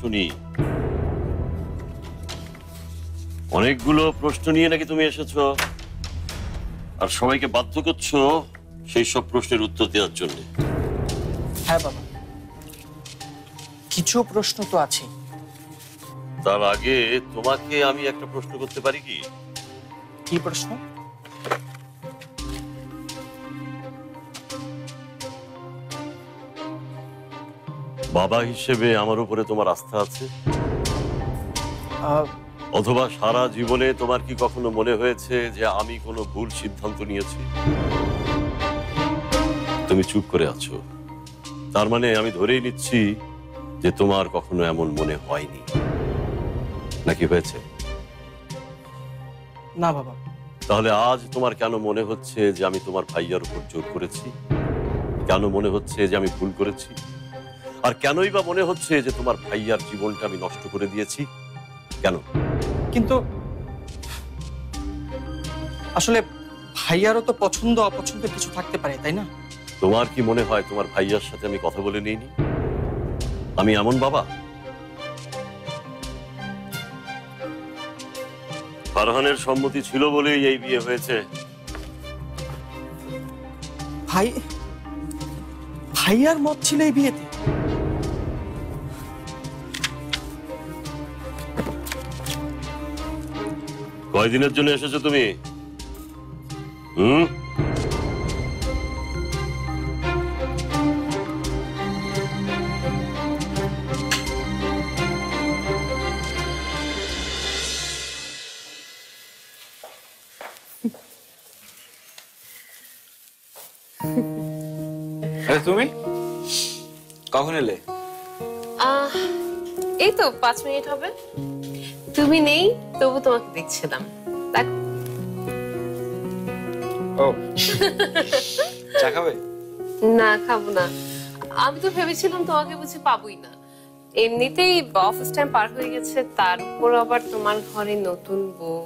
আসুনি। অনেকগুলো প্রশ্ন নিয়ে নাকি তুমি এসেছো, আর সবাইকে বাধ্য করছো সেই সব প্রশ্নের উত্তর দেওয়ার জন্য। হ্যাঁ বাবা, কিছু প্রশ্ন তো আছে। তার আগে তোমাকে আমি একটা প্রশ্ন করতে পারি কি? কি প্রশ্ন? বাবা হিসেবে আমার উপরে তোমার আস্থা আছে? আহ, অথবা সারা জীবনে তোমার কি কখনো মনে হয়েছে যে আমি কোনো ভুল সিদ্ধান্ত নিয়েছি? তুমি চুপ করে আছো, তার মানে আমি ধরেই নিচ্ছি যে তোমার কখনো এমন মনে হয়নি, নাকি হয়েছে? না বাবা। তাহলে আজ তোমার কেন মনে হচ্ছে যে আমি তোমার ভাইয়ার উপর জোর করেছি? কেন মনে হচ্ছে যে আমি ভুল করেছি? আর কেনই বা মনে হচ্ছে যে তোমার ভাইয়ার জীবনটা আমি নষ্ট করে দিয়েছি? কেন? কিন্তু আসলে ভাইয়ারও তো পছন্দ অপছন্দের কিছু থাকতে পারে, তাই না? তোমার কি মনে হয় তোমার ভাইয়ার সাথে আমি কথা বলে নিইনি? আমি এমন বাবা? ফারহানের সম্মতি ছিল বলেই এই বিয়ে হয়েছে। ভাইয়ার মত ছিল এই বিয়েতে? কয়দিনের জন্য এসেছো তুমি? হুম? তুমি কখন এলে? এই তো 5 মিনিট হবে। তুমি নেই, তবু তোমাকে দেখছিলাম। দেখো। ও, চা খাবে? না, খাবো না। আমি তো ভেবেছিলাম তোমাকে বুঝি পাবোই না। এমনিতেই অফিস টাইম পার হয়ে গেছে, তার উপর আবার তোমার ঘরে নতুন বউ।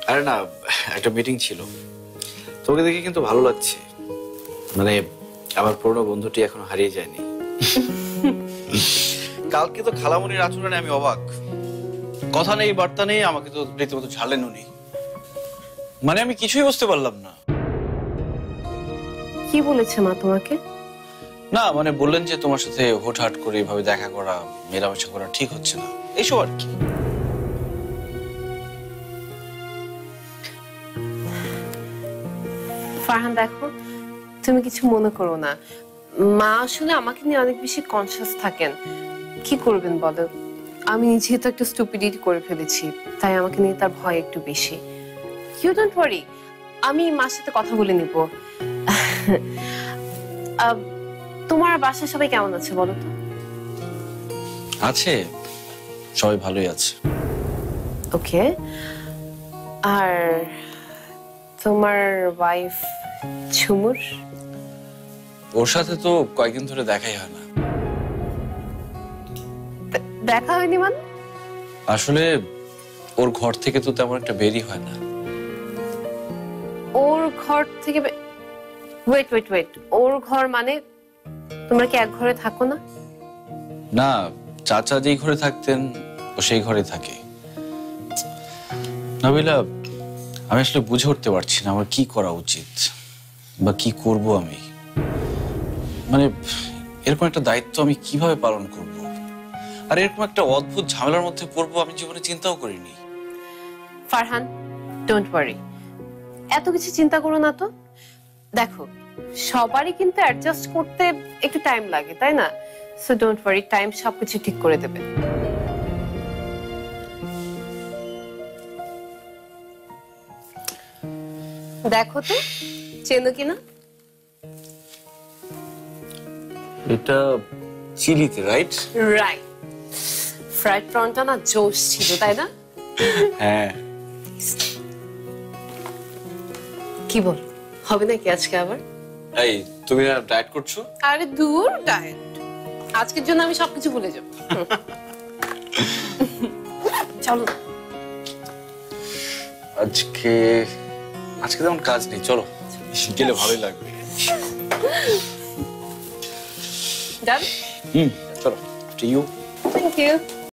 আরে না, একটা মিটিং ছিল। তোকে দেখে কিন্তু ভালো লাগছে, মানে আমার পুরনো বন্ধুটি এখনো হারিয়ে যায়নি। কালকে তো খালামণির আচরণে আমি অবাক। কথা নেই বার্তা নেই, আমাকে তো রীতিমতো ছাড়লেন উনি। মানে আমি কিছুই বুঝতে পারলাম না। কি বলেছে মা তোমাকে? না মানে বললেন যে তোমার সাথে হুটহাট করে এভাবে দেখা করা, মেলামেশা করা ঠিক হচ্ছে না, এইসব আর কি। ফারহান দেখো, তুমি কিছু মনে করো না। মা আসলে আমাকে নিয়ে অনেক বেশি কনসিয়াস থাকেন। কি করবেন বলো, আমি নিজে তো একটা স্টুপিডিটি করে ফেলেছি, তাই আমাকে নিয়ে তার ভয় একটু বেশি। ইউ ডোন্ট ওয়ারি, আমি মার সাথে কথা বলে নিব। তোমার বাসায় সবাই কেমন আছে বলো তো? আছে, সবাই ভালোই আছে। ওকে। আর তোমার ওয়াইফ ঝুমুর? ওর সাথে তো কয়েকদিন ধরে দেখাই হয় না। দেখা হয়নি মানে? আসলে ওর ঘর থেকে তো তেমন একটা বেরই হয় না। ওর ঘর থেকে? ওয়েট ওয়েট ওয়েট, ওর ঘর মানে তোমরা কি এক ঘরে থাকো না? না, চাচা যেই ঘরে থাকতেন ও সেই ঘরে থাকে। নাবিলা, আমি আসলে বুঝে উঠতে পারছি না আমার কি করা উচিত বা কি করব আমি। মানে এরকম একটা দায়িত্ব আমি কিভাবে পালন করব, আর এরকম একটা অদ্ভুত ঝামেলার মধ্যে পড়বো আমি জীবনে চিন্তাও করিনি। ফারহান, ডোন্ট ওয়ারি, এত কিছু চিন্তা করো না তো। দেখো, সবারই কিন্তু অ্যাডজাস্ট করতে একটু টাইম লাগে, তাই না? সো ডোন্ট ওয়ারি, টাইম সবকিছু ঠিক করে দেবে। দেখো তো চেনো কিনা। এটা চিলিতে, রাইট? রাইট। ফ্রাইড প্রনটা না জোশ ছিল, তাই না? হ্যাঁ। কি বল, হবে নাকি আজকে আবার? এই তুমি না ডায়েট করছো? আরে দূর ডায়েট, আজকের জন্য আমি সবকিছু ভুলে যাব। চলো। আজকে তেমন কাজ নেই, চলো গেলে ভালোই লাগবে। ডান। চলো। To you. ইউ।